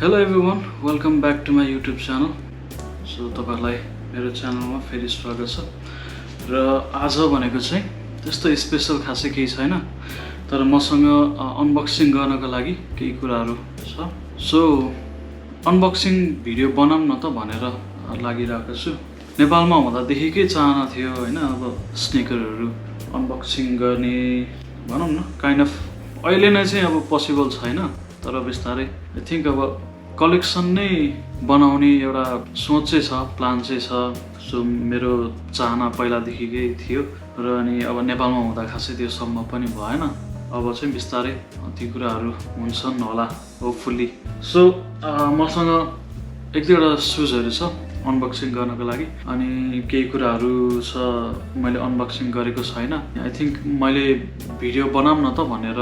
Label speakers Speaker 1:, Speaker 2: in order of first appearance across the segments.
Speaker 1: Hello everyone, welcome back to my YouTube channel. So तपाईहरुलाई मेरो च्यानलमा फेरि स्वागत छ र आज भनेको चाहिँ त्यस्तो स्पेशल खासै केही छैन तर मसँग अनबक्सिङ गर्नको लागि केही कुराहरु छ। सो अनबक्सिङ भिडियो बनाऊँ न त भनेर लागिरहेको छु। नेपालमा हुँदादेखिकै चाहना थियो हैन, अब स्निकरहरु अनबक्सिङ गर्ने भनौं न काइन्ड अफ अहिले नै चाहिँ अब पोसिबल छैन तर बिस्तारै आई थिंक अब कलेक्सन नै बनाउने एउटा सोच चाहिँ छ, प्लान चाहिँ छ। सो मेरो चाहना पहिलादेखिकै थियो र अनि अब नेपालमा हुँदा खासै त्यो सम्भव पनि भएन। अब चाहिँ बिस्तारै ती कुराहरु हुन्छन् होला होपफुली। सो मसँग एक दुईवटा सुजहरु छ अनबक्सिङ गर्नको लागि अनि केही कुराहरु छ मैले अनबक्सिङ गरेको छैन। आई थिंक मैले भिडियो बनाऊँ न त भनेर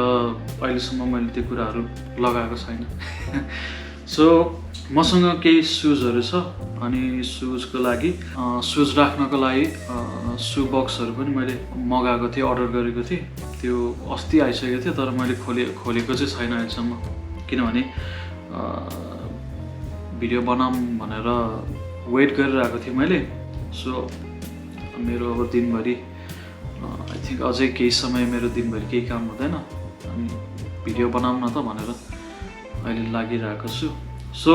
Speaker 1: अहिलेसम्म मैले त्यो कुराहरु लगाएको छैन। सो मसँग केही सुजहरु छ अनि सुजको लागि सुज राख्नको लागि सु बक्सहरु पनि मैले मगाएको थिएँ, अर्डर गरेको थिएँ। त्यो अस्ति आइसकेको थियो तर मैले खोलेको चाहिँ छैन अहिलेसम्म, किनभने भिडियो बनाऊँ भनेर वेट गरिरहेको थिएँ मैले। सो मेरो अब दिनभरि आई थिंक अझै केही समय मेरो दिनभरि केही काम हुँदैन अनि भिडियो बनाऊँ न त भनेर अहिले लागिरहेको छु। सो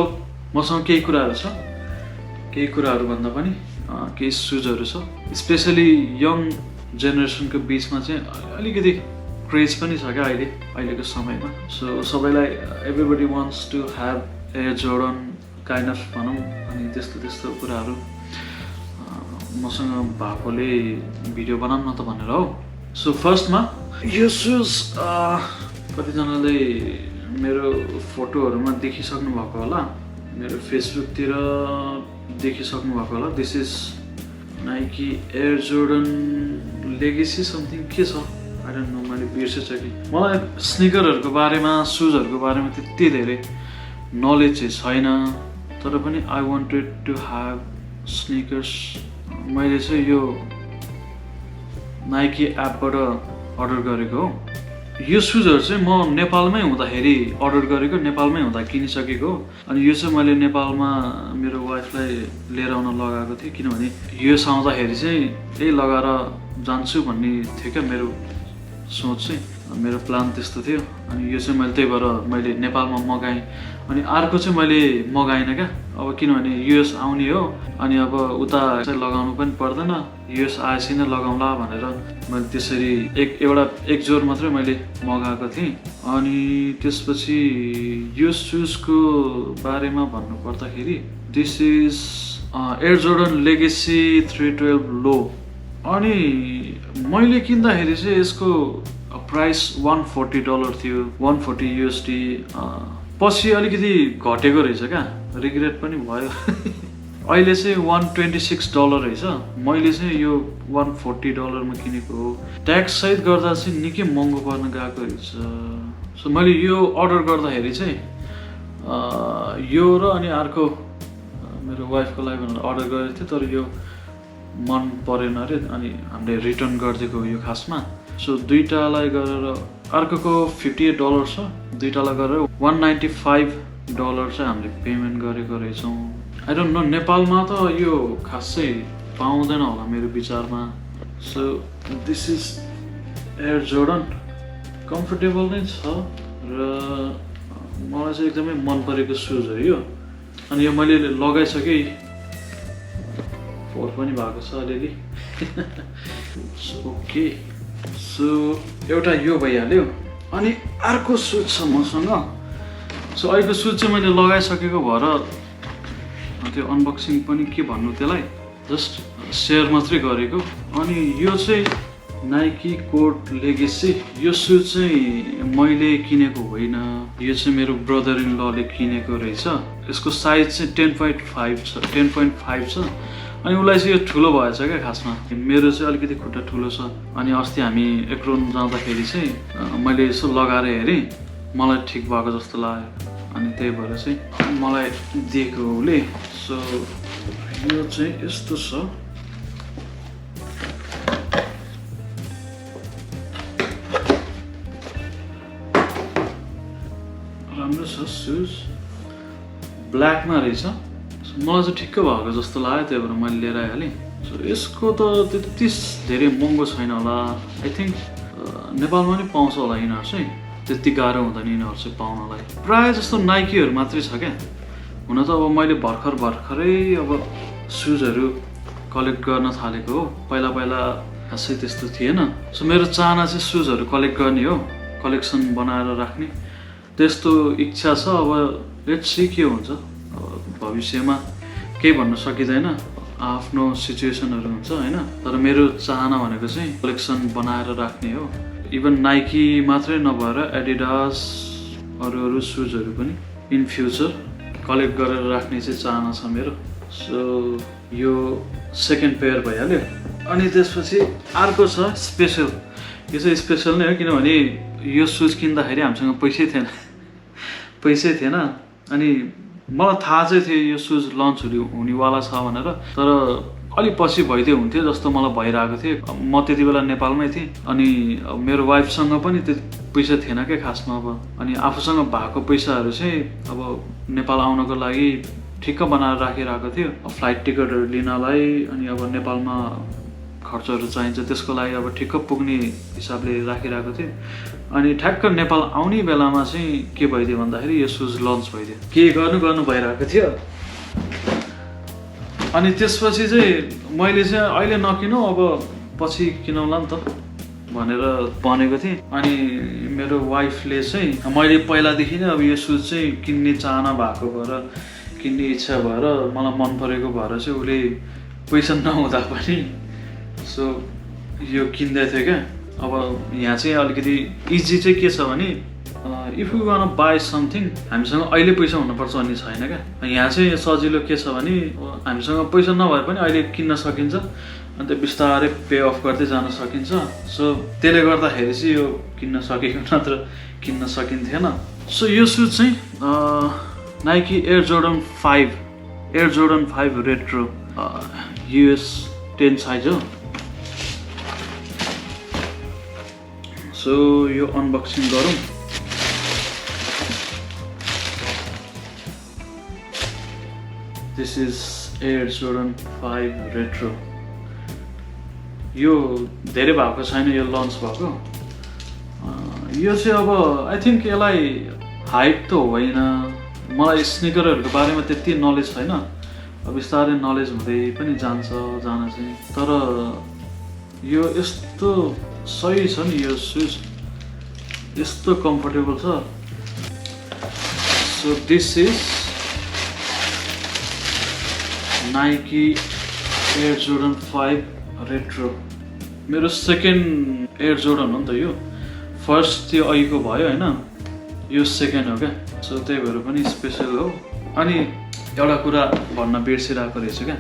Speaker 1: मसँग केही कुराहरु छ, केही कुराहरु भन्दा पनि केही सुजहरु छ। स्पेशली यङ जेनेरेसनको बीचमा चाहिँ अलिकति क्रेज पनि छ क्या अहिलेको समयमा। सो सबैलाई everybody wants to have Air Jordan kind of भनौं अनि त्यस्तो कुराहरु मसँग भएकोले भिडियो बनाऊँ न त भनेर हो। सो फर्स्टमा यो सुज कतिजनाले मेरो फोटोहरुमा देखिसक्नु भएको होला, मेरो फेसबुकतिर देखिसक्नु भएको होला। This is Nike air Jordan legacy something के छ आई डोन्ट नो, मैले बिर्सेछु कि। मलाई स्निकरहरुको बारेमा सुजहरुको बारेमा त्यति धेरै नलेज चाहिँ छैन तर पनि I wanted to have sneakers. मैले चाहिँ यो नाइकी एपबाट अर्डर गरेको हो। यो सुजहरु चाहिँ म नेपालमै हुँदाखेरि अर्डर गरेको, नेपालमै हुँदा किनिसकेको। अनि यो चाहिँ मैले नेपालमा मेरो वाइफलाई लिएर आउन लगाएको थिएँ, किनभने युएस आउँदाखेरि चाहिँ यही लगाएर जान्छु भन्ने थियो क्या मेरो सोच चाहिँ, मेरो प्लान त्यस्तो थियो। अनि यो चाहिँ मैले त्यही भएर मैले नेपालमा मगाएँ। अनि अर्को चाहिँ मैले मगाइनँ क्या, अब किनभने युएस आउने हो अनि अब उता चाहिँ लगाउनु पनि पर्दैन, युएस आएपछि नै लगाउँला भनेर मैले त्यसरी एक जोर मात्रै मैले मगाएको थिएँ। अनि त्यसपछि यो सुजको बारेमा भन्नु पर्दाखेरि this is air Jordan legacy 312 लो। अनि मैले किन्दाखेरि चाहिँ यसको प्राइस $140 थियो, 140 USD। पछि अलिकति घटेको रहेछ क्या, रिग्रेट पनि भयो। अहिले चाहिँ $126 रहेछ। मैले चाहिँ यो $140 मा किनेको हो। ट्याक्स सहित गर्दा चाहिँ निकै महँगो पर्न गएको रहेछ। सो मैले यो अर्डर गर्दाखेरि चाहिँ यो र अनि अर्को मेरो वाइफको लागि भनेर अर्डर गरेको थिएँ तर यो मन परेन अरे अनि हामीले रिटर्न गरिदिएको यो खासमा। सो दुईटालाई गरेर अर्कोको $58 छ, दुईटालाई गरेर $195 चाहिँ हामीले पेमेन्ट गरेको रहेछौँ। आई डोन्ट नो नेपालमा त यो खासै पाउँदैन होला मेरो विचारमा। So this is air Jordan, comfortable नै छ र मलाई चाहिँ एकदमै मन परेको सुज हो यो। अनि यो मैले लगाइसकेँ, फोर पनि भएको छ अलिअलि। ओके, सो एउटा यो भइहाल्यो। अनि अर्को सुज छ मसँग। सो अहिलेको सुज चाहिँ मैले लगाइसकेको भएर त्यो अनबक्सिङ पनि के भन्नु त्यसलाई, जस्ट सेयर मात्रै गरेको। अनि यो चाहिँ नाइकी कोड लेगेसी। यो सुज चाहिँ मैले किनेको होइन, यो चाहिँ मेरो ब्रदर इन लले किनेको रहेछ। यसको साइज चाहिँ 10.5 छ अनि उसलाई चाहिँ यो ठुलो भएछ क्या खासमा। मेरो चाहिँ अलिकति खुट्टा ठुलो छ अनि अस्ति हामी एक्रोन जाँदाखेरि चाहिँ मैले यसो लगाएर हेरेँ, मलाई ठिक भएको जस्तो लाग्यो अनि त्यही भएर चाहिँ मलाई दिएको उसले। सो यो चाहिँ यस्तो छ। राम्रो छ सुज। ब्ल्याकमा रहेछ। मलाई चाहिँ ठिक्क भएको जस्तो लाग्यो, त्यही भएर मैले लिएर आइहालेँ। सो यसको त त्यति धेरै महँगो छैन होला, आई थिङ्क नेपालमा नि पाउँछ होला यिनीहरू चाहिँ, त्यति गाह्रो हुँदैन यिनीहरू चाहिँ पाउनलाई। प्रायः जस्तो नाइकीहरू मात्रै छ क्या। हुन त अब मैले भर्खरै अब सुजहरू कलेक्ट गर्न थालेको हो, पहिला खासै त्यस्तो थिएन। सो मेरो चाहना चाहिँ सुजहरू कलेक्ट गर्ने हो, कलेक्सन बनाएर राख्ने त्यस्तो इच्छा छ। अब लेट्स सी के हुन्छ, भविष्यमा केही भन्न सकिँदैन, आफ्नो सिचुएसनहरू हुन्छ होइन। तर मेरो चाहना भनेको चाहिँ कलेक्सन बनाएर राख्ने हो। इभन नाइकी मात्रै नभएर एडिडास अरू सुजहरू पनि इन फ्युचर कलेक्ट गरेर राख्ने चाहिँ चाहना छ मेरो। सो यो सेकेन्ड पेयर भइहाल्यो। अनि त्यसपछि अर्को छ स्पेसल। यो चाहिँ स्पेसल नै हो, किनभने यो सुज किन्दाखेरि हामीसँग पैसै थिएन। अनि मलाई थाहा चाहिँ थियो यो सुज लन्च हुनेवाला छ भनेर, तर अलिक पछि भइदियो हुन्थ्यो जस्तो मलाई भइरहेको थियो। म त्यति बेला नेपालमै थिएँ, अनि मेरो वाइफसँग पनि त्यति पैसा थिएन क्या खासमा। अब अनि आफूसँग भएको पैसाहरू चाहिँ अब नेपाल आउनको लागि ठिक्क बनाएर राखिरहेको थियो, फ्लाइट टिकटहरू लिनलाई। अनि अब नेपालमा खर्चहरू चाहिन्छ, त्यसको लागि अब ठिक्क पुग्ने हिसाबले राखिरहेको थियो। अनि ठ्याक्क नेपाल आउने बेलामा चाहिँ के भइदियो भन्दाखेरि यो सुज लन्च भइदियो। के गर्नु भइरहेको थियो। अनि त्यसपछि चाहिँ मैले चाहिँ अहिले नकिनौ, अब पछि किनौला नि त भनेर भनेको थिएँ। अनि मेरो वाइफले चाहिँ मैले पहिलादेखि नै अब यो सुज चाहिँ किन्ने चाहना भएको भएर, किन्ने इच्छा भएर, मलाई मन परेको भएर चाहिँ उसले पैसा नहुँदा पनि सो यो किन्दै थियो क्या। अब यहाँ चाहिँ अलिकति इजी चाहिँ के छ भने if you one by something हामीसँग अहिले पैसा हुनुपर्छ भन्ने छैन क्या। यहाँ चाहिँ सजिलो के छ भने हामीसँग पैसा नभए पनि अहिले किन्न सकिन्छ, अन्त बिस्तारै पे अफ गर्दै जान सकिन्छ। सो त्यसले गर्दाखेरि चाहिँ यो किन्न सकेको, नत्र किन्न सकिन्थेन। सो यो सुज चाहिँ Nike air Jordan 5 retro US 10 size हो। सो यो अनबक्सिङ गरौँ। This is air Jordan 5 retro. यो धेरै भएको छैन, यो लन्च भएको। यो चाहिँ अब आई थिङ्क यसलाई हाइट त होइन, मलाई स्निकरहरूको बारेमा त्यति नलेज छैन। अब बिस्तारै नलेज हुँदै पनि जान चाहिँ। तर यो यस्तो सही छ नि, यो सुज यस्तो कम्फर्टेबल छ। So this is Nike air Jordan 5 retro. मेरो सेकेन्ड एयर जोर्डन हो नि त यो। फर्स्ट त्यो अघिको भयो होइन, यो सेकेन्ड हो क्या। सो त्यही भएर पनि स्पेसल हो। अनि एउटा कुरा भन्न बिर्सिरहेको रहेछु क्या,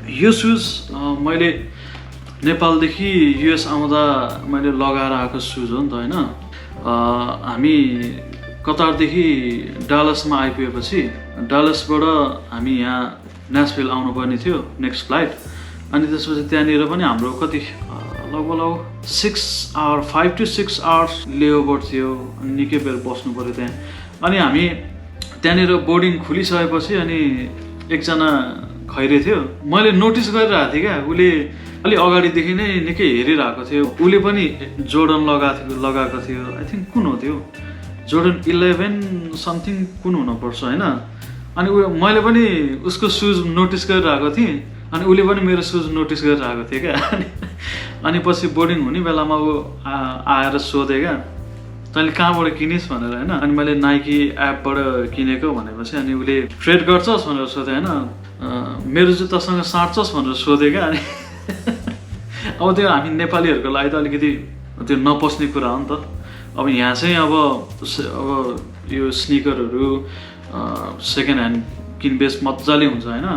Speaker 1: यो सुज मैले नेपालदेखि US आउँदा मैले लगाएर आएको सुज हो नि त होइन। हामी कतारदेखि डलासमा आइपुगेपछि डलासबाट हामी यहाँ नेसभिल आउनुपर्ने थियो नेक्स्ट फ्लाइट। अनि त्यसपछि त्यहाँनिर पनि हाम्रो कति लगभग 5 to 6 आवर्स लेओभर थियो। अनि निकै बेर बस्नु पऱ्यो त्यहाँ। अनि हामी त्यहाँनिर बोर्डिङ खुलिसकेपछि अनि एकजना खैरे थियो, मैले नोटिस गरिरहेको थिएँ क्या। उसले अलि अगाडिदेखि नै निकै हेरिरहेको थियो। उसले पनि जोर्डन लगाएको थियो। आई थिङ्क कुन हो त्यो, जोर्डन 11 समथिङ कुन हुनुपर्छ होइन। अनि मैले पनि उसको सुज नोटिस गरिरहेको थिएँ, अनि उसले पनि मेरो सुज नोटिस गरिरहेको थियो क्या। अनि पछि बोर्डिङ हुने बेलामा ऊ आएर सोधे क्या, तैँले कहाँबाट किनिस् भनेर होइन। अनि मैले नाइकी एपबाट किनेको भनेपछि अनि उसले ट्रेड गर्छस् भनेर सोधेँ होइन, मेरो जुत्तासँग साट्छस् भनेर सोधेँ क्या। अनि अब त्यो हामी नेपालीहरूको लागि त अलिकति त्यो नपस्ने कुरा हो नि त। अब यहाँ चाहिँ अब यो स्निकरहरू सेकेन्ड ह्यान्ड किनबेच मजाले हुन्छ होइन।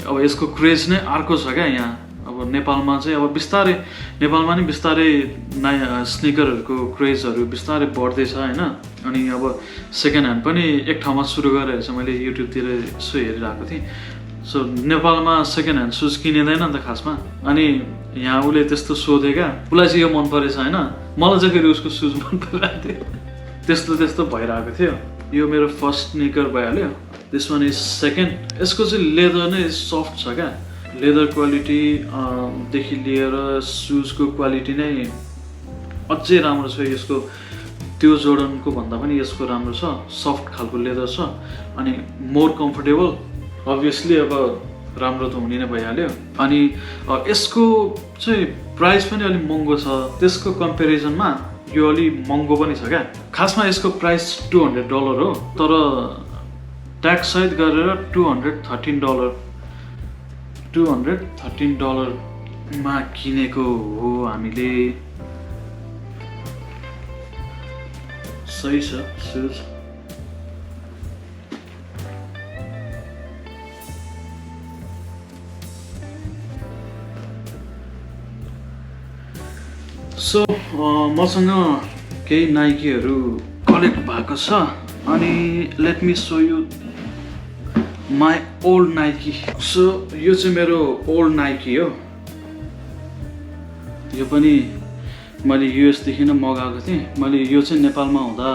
Speaker 1: अब यसको क्रेज नै अर्को छ क्या यहाँ। अब नेपालमा चाहिँ अब बिस्तारै नेपालमा नि बिस्तारै नयाँ स्निकरहरूको क्रेजहरू बिस्तारै बढ्दैछ होइन। अनि अब सेकेन्ड ह्यान्ड पनि एक ठाउँमा सुरु गरेर चाहिँ मैले युट्युबतिर यसो हेरिरहेको थिएँ। सो नेपालमा सेकेन्ड ह्यान्ड सुज किनिँदैन नि त खासमा। अनि यहाँ उसले त्यस्तो सोधे क्या, उसलाई चाहिँ यो मन परेछ होइन, मलाई चाहिँ फेरि उसको सुज मन परिरहेको थियो। त्यस्तो भइरहेको थियो। यो मेरो फर्स्ट स्निकर भइहाल्यो। This one is second. यसको चाहिँ लेदर नै सफ्ट छ क्या, लेदर क्वालिटी देखि लिएर सुजको क्वालिटी नै अझै राम्रो छ यसको। त्यो जोर्डनको भन्दा पनि यसको राम्रो छ, सफ्ट खालको लेदर छ अनि मोर कम्फर्टेबल। अभियसली अब राम्रो त हुने नै भइहाल्यो। अनि यसको चाहिँ प्राइस पनि अलिक महँगो छ, त्यसको कम्पेरिजनमा यो अलिक महँगो पनि छ क्या। खासमा यसको प्राइस $200 हो, तर ट्याक्स सहित गरेर $213 मा किनेको हो हामीले। सही छ सुज। सो मसँग केही नाइकीहरू कलेक्ट भएको छ अनि let me so you my old Nike. So यो चाहिँ मेरो ओल्ड नाइकी हो। यो पनि मैले युएसदेखि नै मगाएको थिएँ। मैले यो चाहिँ नेपालमा हुँदा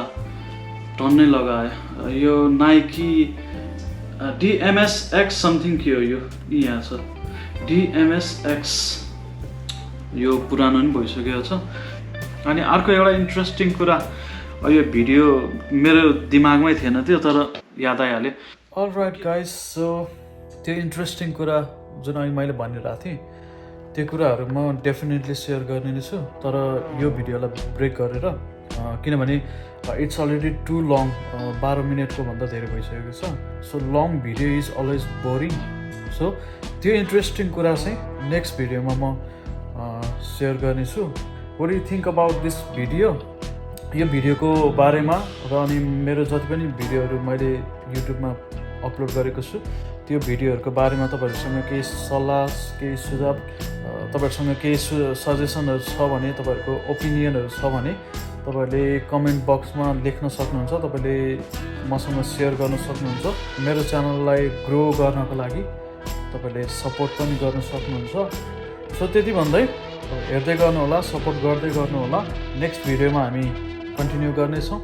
Speaker 1: टन्नै लगाएँ। यो नाइकी DMSX समथिङ के हो, यो यहाँ छ DMSX। यो पुरानो पनि भइसकेको छ। अनि अर्को एउटा इन्ट्रेस्टिङ कुरा, यो भिडियो मेरो दिमागमै थिएन त्यो, तर याद आइहाल्यो। अलराइट गाइज, सो त्यो इन्ट्रेस्टिङ कुरा जुन अहिले मैले भनिरहेको थिएँ त्यो कुराहरू म डेफिनेटली सेयर गर्ने नै छु, तर यो भिडियोलाई ब्रेक गरेर, किनभने इट्स अलरेडी टु लङ, 12 मिनटको भन्दा धेरै भइसकेको छ। So long video is always boring. So त्यो इन्ट्रेस्टिङ कुरा चाहिँ नेक्स्ट भिडियोमा म सेयर गर्नेछु। What do you think about this video? यो भिडियोको बारेमा र अनि मेरो जति पनि भिडियोहरू मैले युट्युबमा अपलोड गरेको छु त्यो भिडियोहरूको बारेमा तपाईँहरूसँग केही सल्लाह, केही सुझाव, तपाईँहरूसँग केही सजेसनहरू छ भने, तपाईँहरूको ओपिनियनहरू छ भने तपाईँहरूले कमेन्ट बक्समा लेख्न सक्नुहुन्छ। तपाईँले मसँग सेयर गर्न सक्नुहुन्छ। मेरो च्यानललाई ग्रो गर्नको लागि तपाईँले सपोर्ट पनि गर्न सक्नुहुन्छ। सो त्यति भन्दै हेर्दै गर्नुहोला, सपोर्ट गर्दै गर्नुहोला। नेक्स्ट भिडियोमा हामी कन्टिन्यू गर्नेछौँ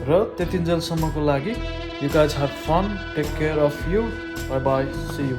Speaker 1: र त्यतिन्जेलसम्मको लागि you guys have fun, take care of you, bye bye, see you.